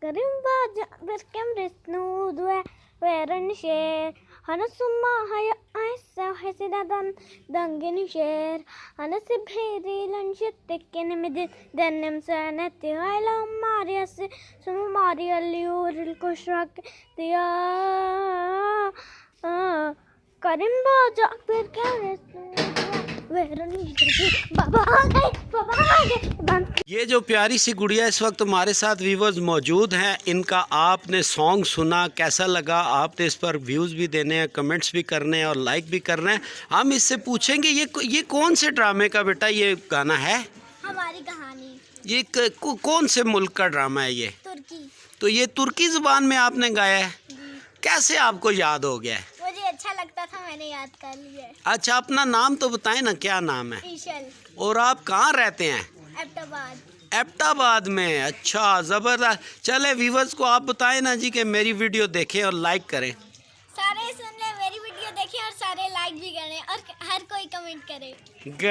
करीम बाजा berkem resnu dua weran share hana summa haya aisa hesidadan dangin share hana sibheri lanshit tekken midin denem sanati ila marias sum maria liuril kushrak dia करीम बाजा berkem resnu ये जो प्यारी सी गुड़िया इस वक्त हमारे साथ व्यूवर्स मौजूद हैं, इनका आपने सॉन्ग सुना, कैसा लगा? आपने इस पर व्यूज़ भी देने हैं, कमेंट्स भी करने हैं और लाइक भी करना है। हम इससे पूछेंगे ये कौन से ड्रामे का बेटा ये गाना है? हमारी कहानी। ये कौन से मुल्क का ड्रामा है ये? तुर्की। तो ये तुर्की ज़ुबान में आपने गाया है? कैसे आपको याद हो गया है? मुझे अच्छा लगता था, मैंने याद कर लिया। अच्छा, अपना नाम तो बताएं ना, क्या नाम है? ईशल। और आप कहाँ रहते हैं? एबटाबाद। एबटाबाद में। अच्छा, ज़बरदस्त। चले व्यूवर्स को आप बताएं ना जी कि मेरी वीडियो देखें और लाइक करें। सारे सुन ले, मेरी वीडियो देखें और सारे लाइक भी करें और हर कोई कमेंट करे। गुड।